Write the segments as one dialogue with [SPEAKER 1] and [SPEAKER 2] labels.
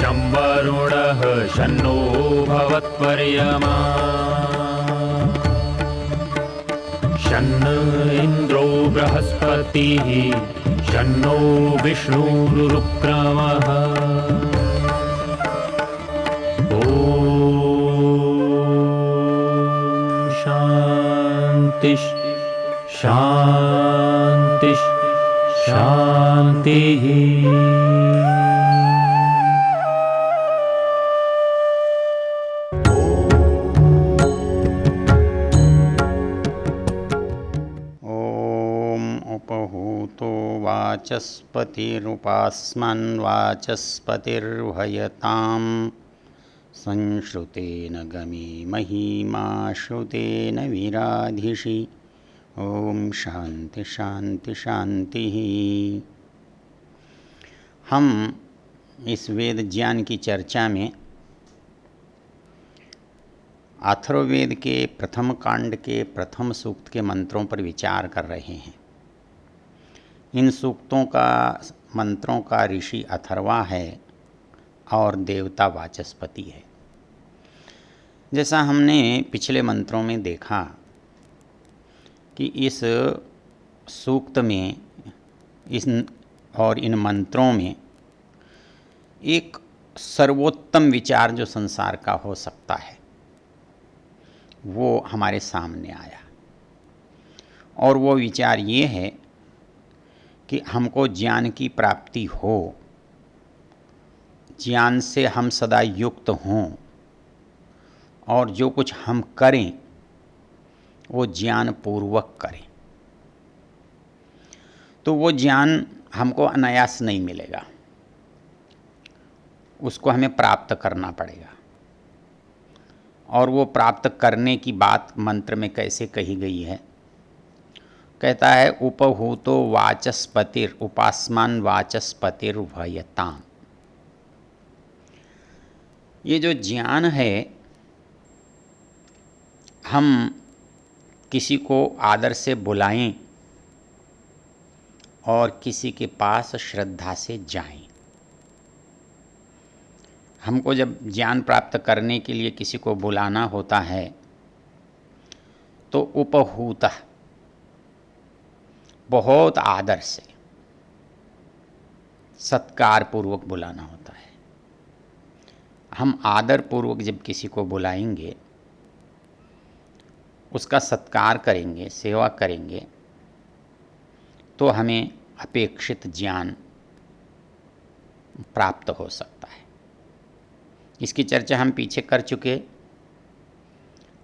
[SPEAKER 1] शं वरुणः शन्नो भवत्वर्यमा शन्न इन्द्रो बृहस्पतिः शन्नो विष्णुरुक्रमः ॐ शान्ति शान्ति शान्तिः।
[SPEAKER 2] उपहूतो वाचस्पतिरुपास्मन्वाचस्पतिर्भयतां संश्रुतेन गमे महिमा श्रुतेन विराधिषि। ओम शांति शांति शांति। हम इस वेद ज्ञान की चर्चा में अथर्ववेद के प्रथम कांड के प्रथम सूक्त के मंत्रों पर विचार कर रहे हैं। इन सूक्तों का मंत्रों का ऋषि अथर्वा है और देवता वाचस्पति है। जैसा हमने पिछले मंत्रों में देखा कि इस सूक्त में इन मंत्रों में एक सर्वोत्तम विचार जो संसार का हो सकता है वो हमारे सामने आया। और वो विचार ये है कि हमको ज्ञान की प्राप्ति हो, ज्ञान से हम सदा युक्त हों और जो कुछ हम करें वो ज्ञान पूर्वक करें। तो वो ज्ञान हमको अनायास नहीं मिलेगा, उसको हमें प्राप्त करना पड़ेगा। और वो प्राप्त करने की बात मंत्र में कैसे कही गई है? कहता है उपहूतो वाचस्पतिर उपास्मान वाचस्पतिर्भयताम। ये जो ज्ञान है, हम किसी को आदर से बुलाएं और किसी के पास श्रद्धा से जाएं। हमको जब ज्ञान प्राप्त करने के लिए किसी को बुलाना होता है तो उपहूतः बहुत आदर से सत्कार पूर्वक बुलाना होता है। हम आदर पूर्वक जब किसी को बुलाएंगे, उसका सत्कार करेंगे, सेवा करेंगे, तो हमें अपेक्षित ज्ञान प्राप्त हो सकता है। इसकी चर्चा हम पीछे कर चुके।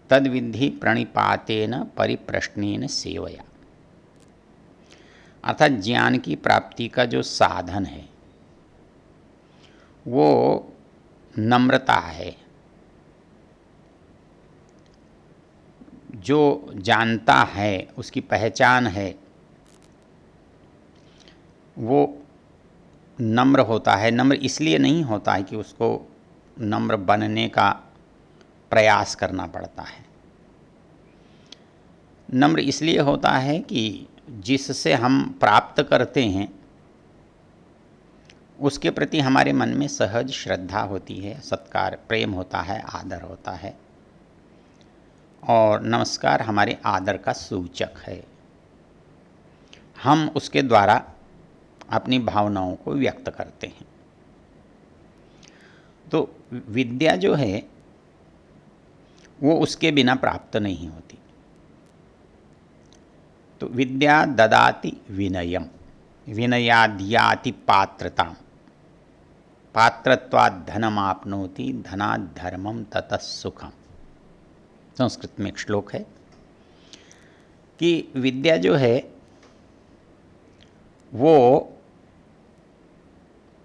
[SPEAKER 2] तद्विधि प्रणिपातेन परिप्रश्नेन सेवया, अर्थात ज्ञान की प्राप्ति का जो साधन है वो नम्रता है। जो जानता है उसकी पहचान है वो नम्र होता है। नम्र इसलिए नहीं होता है कि उसको नम्र बनने का प्रयास करना पड़ता है। नम्र इसलिए होता है कि जिससे हम प्राप्त करते हैं उसके प्रति हमारे मन में सहज श्रद्धा होती है, सत्कार, प्रेम होता है, आदर होता है। और नमस्कार हमारे आदर का सूचक है। हम उसके द्वारा अपनी भावनाओं को व्यक्त करते हैं। तो विद्या जो है वो उसके बिना प्राप्त नहीं होती। तो विद्या ददाति विनयम, विनयाद्याति पात्रताम, पात्रत्वात् धनमाप्नोति, धनात् धर्मम ततः सुखम। संस्कृत में एक श्लोक है कि विद्या जो है वो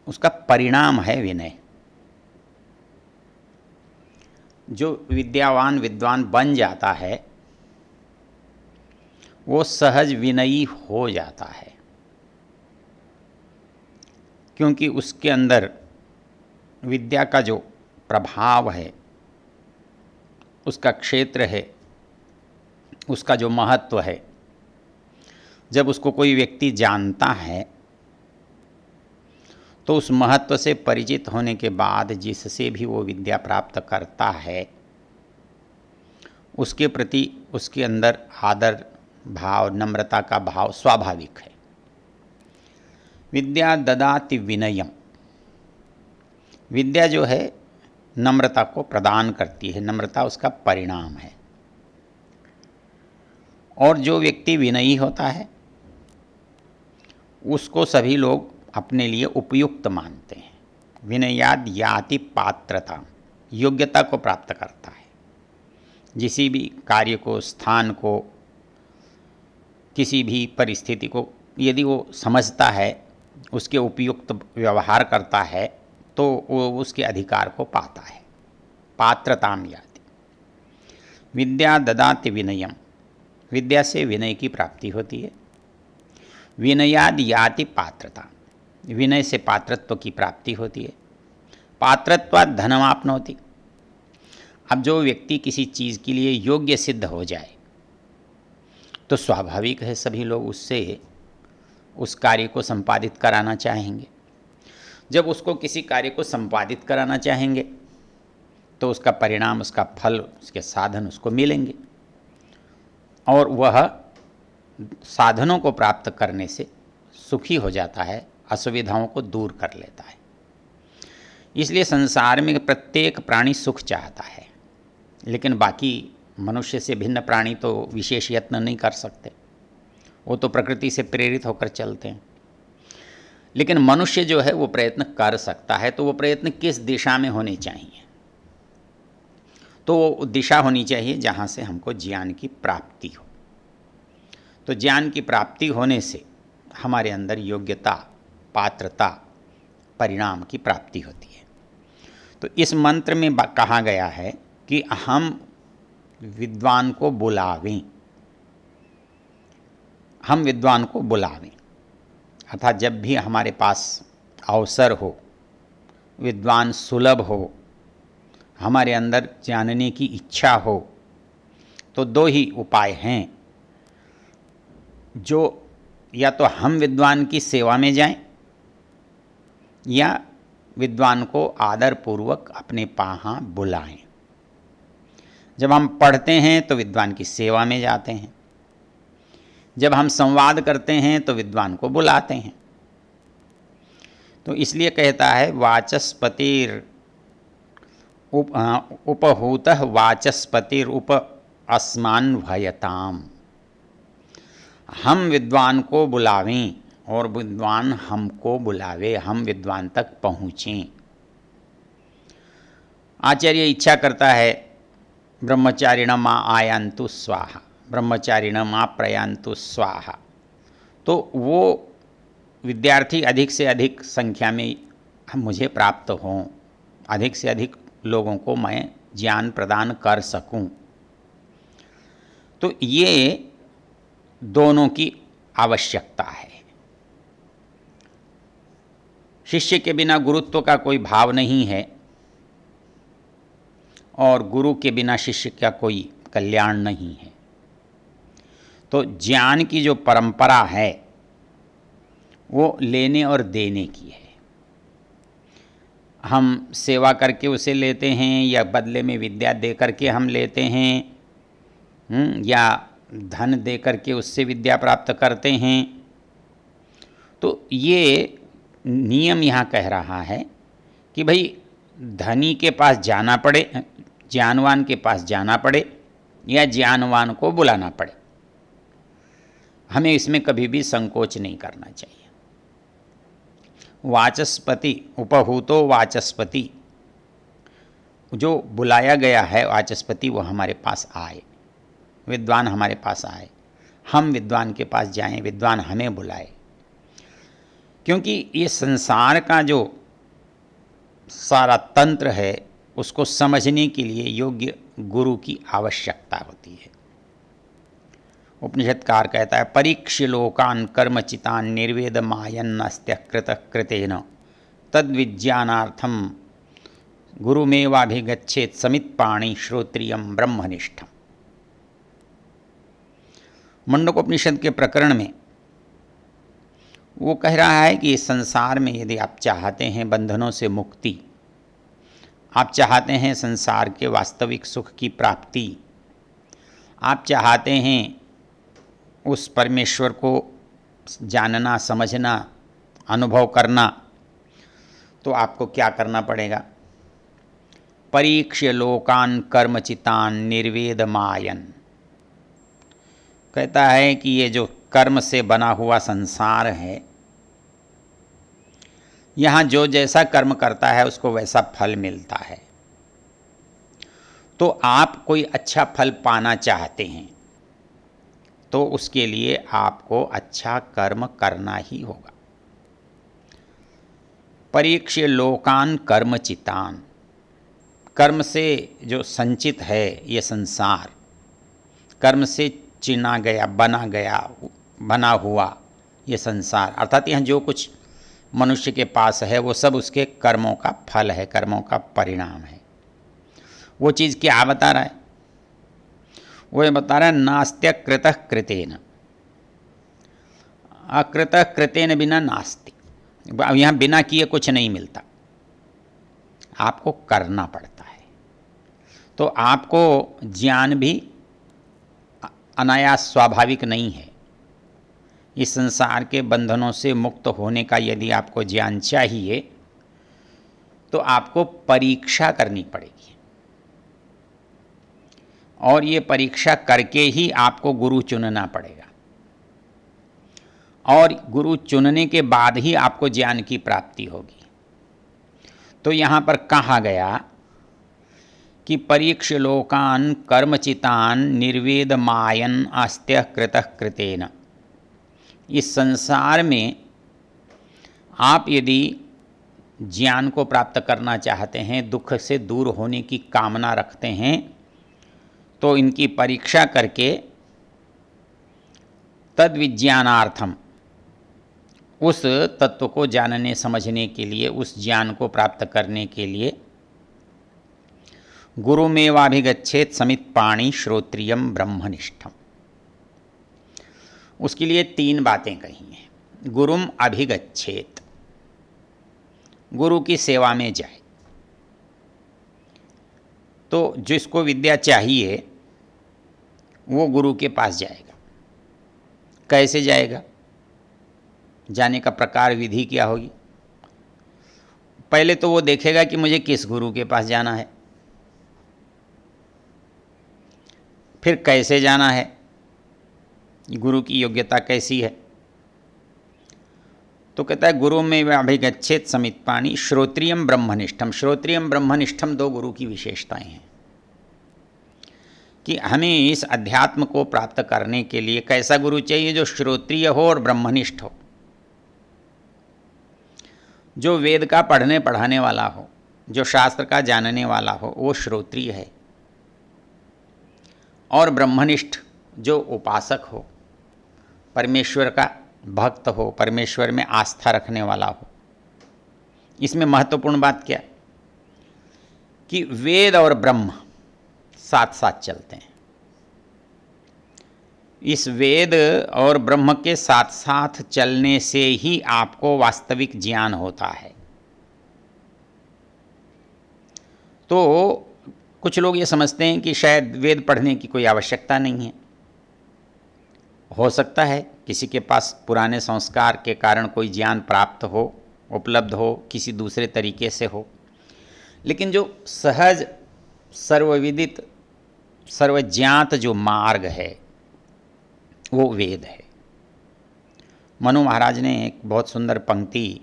[SPEAKER 2] उसका परिणाम है विनय। जो विद्यावान विद्वान बन जाता है वो सहज विनयी हो जाता है, क्योंकि उसके अंदर विद्या का जो प्रभाव है, उसका क्षेत्र है, उसका जो महत्व है, जब उसको कोई व्यक्ति जानता है तो उस महत्व से परिचित होने के बाद जिससे भी वो विद्या प्राप्त करता है उसके प्रति उसके अंदर आदर भाव, नम्रता का भाव स्वाभाविक है। विद्या ददाति विनयम, विद्या जो है नम्रता को प्रदान करती है, नम्रता उसका परिणाम है। और जो व्यक्ति विनयी होता है उसको सभी लोग अपने लिए उपयुक्त मानते हैं। विनयाद याति पात्रता, योग्यता को प्राप्त करता है। किसी भी कार्य को, स्थान को, किसी भी परिस्थिति को यदि वो समझता है, उसके उपयुक्त व्यवहार करता है तो वो उसके अधिकार को पाता है। पात्रताम याति। विद्या ददाति विनयम, विद्या से विनय की प्राप्ति होती है। विनयाद याति पात्रता, विनय से पात्रत्व की प्राप्ति होती है। पात्रत्वात् धनमाप्नोति, अब जो व्यक्ति किसी चीज़ के लिए योग्य सिद्ध हो जाए तो स्वाभाविक है सभी लोग उससे उस कार्य को संपादित कराना चाहेंगे। जब उसको किसी कार्य को संपादित कराना चाहेंगे तो उसका परिणाम, उसका फल, उसके साधन उसको मिलेंगे और वह साधनों को प्राप्त करने से सुखी हो जाता है, असुविधाओं को दूर कर लेता है। इसलिए संसार में प्रत्येक प्राणी सुख चाहता है, लेकिन बाकी मनुष्य से भिन्न प्राणी तो विशेष यत्न नहीं कर सकते, वो तो प्रकृति से प्रेरित होकर चलते हैं। लेकिन मनुष्य जो है वो प्रयत्न कर सकता है, तो वो प्रयत्न किस दिशा में होने चाहिए? तो वो दिशा होनी चाहिए जहाँ से हमको ज्ञान की प्राप्ति हो। तो ज्ञान की प्राप्ति होने से हमारे अंदर योग्यता, पात्रता, परिणाम की प्राप्ति होती है। तो इस मंत्र में कहा गया है कि हम विद्वान को बुलावें, हम विद्वान को बुलावें, अर्थात जब भी हमारे पास अवसर हो, विद्वान सुलभ हो, हमारे अंदर जानने की इच्छा हो, तो दो ही उपाय हैं। जो या तो हम विद्वान की सेवा में जाएं या विद्वान को आदरपूर्वक अपने पाहाँ बुलाएं। जब हम पढ़ते हैं तो विद्वान की सेवा में जाते हैं, जब हम संवाद करते हैं तो विद्वान को बुलाते हैं। तो इसलिए कहता है वाचस्पतिर उपहूतः वाचस्पतिर उप अस्मान भयताम, हम विद्वान को बुलावें और विद्वान हमको बुलावे, हम विद्वान तक पहुँचें। आचार्य इच्छा करता है ब्रह्मचारिणम आयान्तु स्वाहा, ब्रह्मचारिणम प्रयान्तु स्वाहा, तो वो विद्यार्थी अधिक से अधिक संख्या में मुझे प्राप्त हों, अधिक से अधिक लोगों को मैं ज्ञान प्रदान कर सकूं। तो ये दोनों की आवश्यकता है। शिष्य के बिना गुरुत्व का कोई भाव नहीं है और गुरु के बिना शिष्य का कोई कल्याण नहीं है। तो ज्ञान की जो परंपरा है वो लेने और देने की है। हम सेवा करके उसे लेते हैं या बदले में विद्या दे करके हम लेते हैं या धन दे करके उससे विद्या प्राप्त करते हैं। तो ये नियम यहाँ कह रहा है कि भाई धनी के पास जाना पड़े, ज्ञानवान के पास जाना पड़े या ज्ञानवान को बुलाना पड़े, हमें इसमें कभी भी संकोच नहीं करना चाहिए। वाचस्पति, उपहूतो वाचस्पति, जो बुलाया गया है वाचस्पति वो हमारे पास आए, विद्वान हमारे पास आए, हम विद्वान के पास जाएं, विद्वान हमें बुलाए। क्योंकि ये संसार का जो सारा तंत्र है उसको समझने के लिए योग्य गुरु की आवश्यकता होती है। उपनिषदकार कहता है परीक्ष्य लोकान कर्मचितान निर्वेद मायन्नस्त्य कृत कृतेन तद्विज्ञानार्थम गुरुमेवाभिगच्छेत समित्पाणि श्रोत्रियम ब्रह्मनिष्ठम। मुंडकोपनिषद के प्रकरण में वो कह रहा है कि इस संसार में यदि आप चाहते हैं बंधनों से मुक्ति, आप चाहते हैं संसार के वास्तविक सुख की प्राप्ति, आप चाहते हैं उस परमेश्वर को जानना, समझना, अनुभव करना, तो आपको क्या करना पड़ेगा? परीक्ष्य लोकान कर्मचितान निर्वेद मायन। कहता है कि ये जो कर्म से बना हुआ संसार है, यहाँ जो जैसा कर्म करता है उसको वैसा फल मिलता है। तो आप कोई अच्छा फल पाना चाहते हैं तो उसके लिए आपको अच्छा कर्म करना ही होगा। परीक्ष्य लोकान कर्मचितान, कर्म से जो संचित है ये संसार, कर्म से चिना गया, बना हुआ ये संसार, अर्थात यहाँ जो कुछ मनुष्य के पास है वो सब उसके कर्मों का फल है, कर्मों का परिणाम है। वो चीज़ क्या बता रहा है? वो ये बता रहा है नास्त्य कृतः कृतेन, अकृतः कृतेन बिना नास्ति। अब यहाँ बिना किए कुछ नहीं मिलता, आपको करना पड़ता है। तो आपको ज्ञान भी अनायास स्वाभाविक नहीं है। इस संसार के बंधनों से मुक्त होने का यदि आपको ज्ञान चाहिए तो आपको परीक्षा करनी पड़ेगी, और ये परीक्षा करके ही आपको गुरु चुनना पड़ेगा, और गुरु चुनने के बाद ही आपको ज्ञान की प्राप्ति होगी। तो यहाँ पर कहा गया कि परीक्ष लोकान कर्मचितान निर्वेद मायन आस्त्य कृतः कृतेन। इस संसार में आप यदि ज्ञान को प्राप्त करना चाहते हैं, दुख से दूर होने की कामना रखते हैं, तो इनकी परीक्षा करके तद विज्ञानार्थम, उस तत्व को जानने समझने के लिए, उस ज्ञान को प्राप्त करने के लिए गुरुमेवाभिगच्छेत समित पाणी श्रोत्रियम ब्रह्मनिष्ठम। उसके लिए 3 बातें कही हैं। गुरुम अभिगच्छेत, गुरु की सेवा में जाए। तो जिसको विद्या चाहिए वो गुरु के पास जाएगा। कैसे जाएगा? जाने का प्रकार, विधि क्या होगी? पहले तो वो देखेगा कि मुझे किस गुरु के पास जाना है, फिर कैसे जाना है, गुरु की योग्यता कैसी है। तो कहता है गुरु में अभिगच्छेत समित पाणी श्रोत्रियम ब्रह्मनिष्ठम। श्रोत्रियम ब्रह्मनिष्ठम 2 गुरु की विशेषताएं हैं कि हमें इस अध्यात्म को प्राप्त करने के लिए कैसा गुरु चाहिए? जो श्रोत्रिय हो और ब्रह्मनिष्ठ हो, जो वेद का पढ़ने पढ़ाने वाला हो, जो शास्त्र का जानने वाला हो, वो श्रोत्रिय है। और ब्रह्मनिष्ठ जो उपासक हो, परमेश्वर का भक्त हो, परमेश्वर में आस्था रखने वाला हो। इसमें महत्वपूर्ण बात क्या है कि वेद और ब्रह्म साथ साथ चलते हैं। इस वेद और ब्रह्म के साथ साथ चलने से ही आपको वास्तविक ज्ञान होता है। तो कुछ लोग ये समझते हैं कि शायद वेद पढ़ने की कोई आवश्यकता नहीं है। हो सकता है किसी के पास पुराने संस्कार के कारण कोई ज्ञान प्राप्त हो, उपलब्ध हो, किसी दूसरे तरीके से हो, लेकिन जो सहज सर्वविदित सर्वज्ञात जो मार्ग है वो वेद है। मनु महाराज ने एक बहुत सुंदर पंक्ति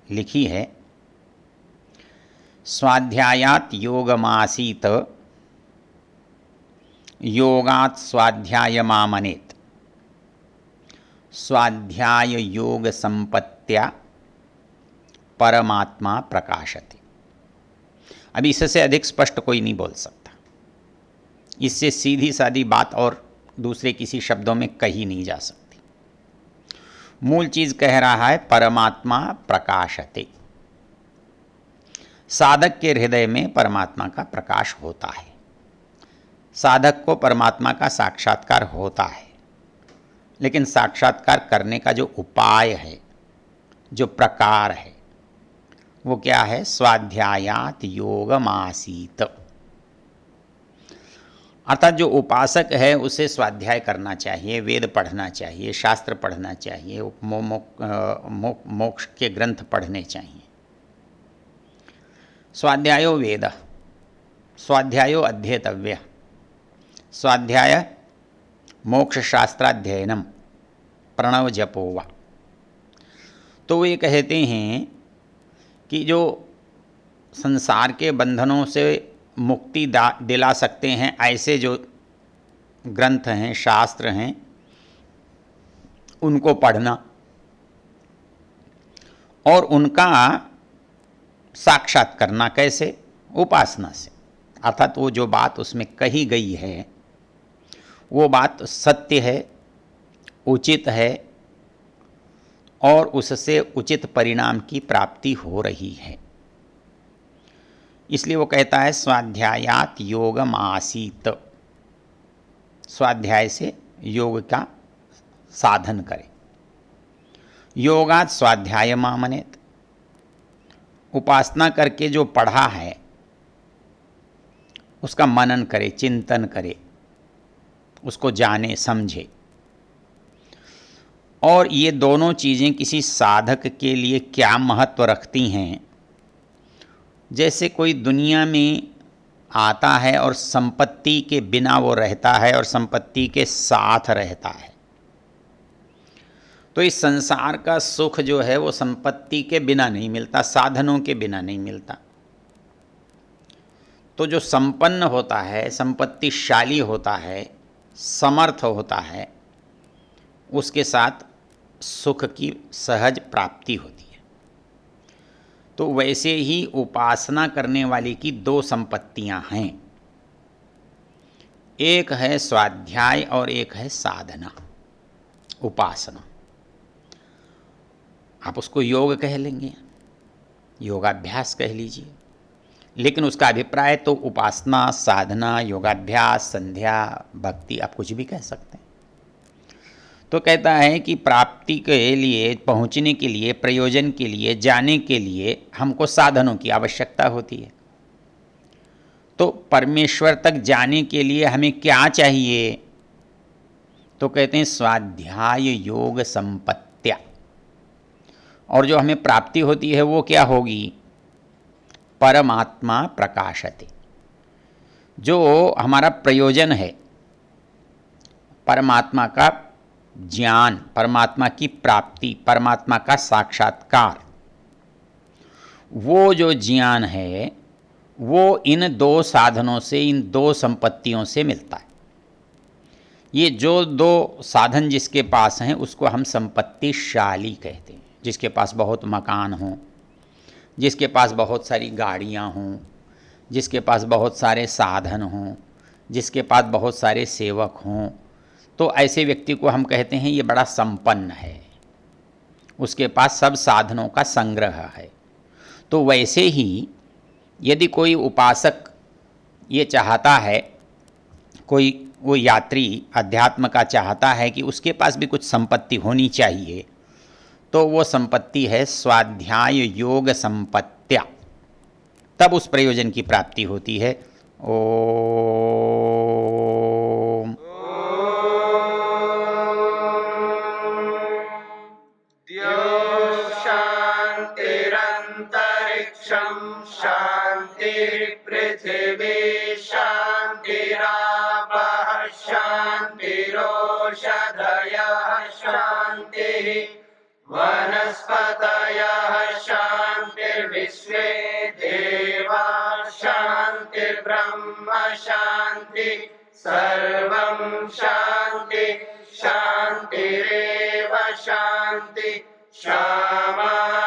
[SPEAKER 2] लिखी है, स्वाध्यायात योगमासीत योगात स्वाध्यायमामनेत स्वाध्याय योग संपत्त्या परमात्मा प्रकाशते। अभी इससे अधिक स्पष्ट कोई नहीं बोल सकता। इससे सीधी सादी बात और दूसरे किसी शब्दों में कही नहीं जा सकती। मूल चीज कह रहा है परमात्मा प्रकाशते। साधक के हृदय में परमात्मा का प्रकाश होता है, साधक को परमात्मा का साक्षात्कार होता है, लेकिन साक्षात्कार करने का जो उपाय है जो प्रकार है वो क्या है? स्वाध्यायात योगमासीत। अर्थात जो उपासक है उसे स्वाध्याय करना चाहिए, वेद पढ़ना चाहिए, शास्त्र पढ़ना चाहिए, मोक्ष के ग्रंथ पढ़ने चाहिए। स्वाध्यायो वेद, स्वाध्यायो अध्येतव्य, स्वाध्याय मोक्ष शास्त्राध्ययनम प्रणव जपोवा। तो वे कहते हैं कि जो संसार के बंधनों से मुक्ति दिला सकते हैं ऐसे जो ग्रंथ हैं, शास्त्र हैं, उनको पढ़ना और उनका साक्षात करना। कैसे? उपासना से। अर्थात वो जो बात उसमें कही गई है वो बात सत्य है, उचित है और उससे उचित परिणाम की प्राप्ति हो रही है। इसलिए वो कहता है स्वाध्यायात योगम आसीत, स्वाध्याय से योग का साधन करें। योगात स्वाध्याय मामनेत, उपासना करके जो पढ़ा है उसका मनन करे, चिंतन करे, उसको जाने समझे। और ये दोनों चीज़ें किसी साधक के लिए क्या महत्व रखती हैं? जैसे कोई दुनिया में आता है और संपत्ति के बिना वो रहता है और संपत्ति के साथ रहता है, तो इस संसार का सुख जो है वो संपत्ति के बिना नहीं मिलता, साधनों के बिना नहीं मिलता। तो जो संपन्न होता है, संपत्तिशाली होता है, समर्थ होता है, उसके साथ सुख की सहज प्राप्ति होती है। तो वैसे ही उपासना करने वाले की दो संपत्तियां हैं, एक है स्वाध्याय और एक है साधना, उपासना। आप उसको योग कह लेंगे, योगाभ्यास कह लीजिए, लेकिन उसका अभिप्राय तो उपासना, साधना, योगाभ्यास, संध्या, भक्ति, आप कुछ भी कह सकते हैं। तो कहता है कि प्राप्ति के लिए, पहुंचने के लिए, प्रयोजन के लिए, जाने के लिए हमको साधनों की आवश्यकता होती है। तो परमेश्वर तक जाने के लिए हमें क्या चाहिए? तो कहते हैं स्वाध्याय योग संपत्त्या। और जो हमें प्राप्ति होती है वो क्या होगी? परमात्मा प्रकाशते। जो हमारा प्रयोजन है, परमात्मा का ज्ञान, परमात्मा की प्राप्ति, परमात्मा का साक्षात्कार, वो जो ज्ञान है वो इन दो साधनों से, इन दो संपत्तियों से मिलता है। ये जो दो साधन जिसके पास हैं उसको हम संपत्तिशाली कहते हैं। जिसके पास बहुत मकान हों, जिसके पास बहुत सारी गाड़ियाँ हों, जिसके पास बहुत सारे साधन हों, जिसके पास बहुत सारे सेवक हों, तो ऐसे व्यक्ति को हम कहते हैं ये बड़ा संपन्न है, उसके पास सब साधनों का संग्रह है। तो वैसे ही यदि कोई उपासक ये चाहता है, कोई वो यात्री अध्यात्म का चाहता है कि उसके पास भी कुछ संपत्ति होनी चाहिए, तो वो संपत्ति है स्वाध्याय योग संपत्त्या। तब उस प्रयोजन की प्राप्ति होती है। ओम
[SPEAKER 3] शांतिरंतरिक्षं शांतिर्पृथिवी शांतिरापः शांतिरोषधयः शांतिः वनस्पतयः शांतिर्विश्वे देवा शांतिर्ब्रह्म शांति सर्वं शांति शांतिरेव शांति क्षमा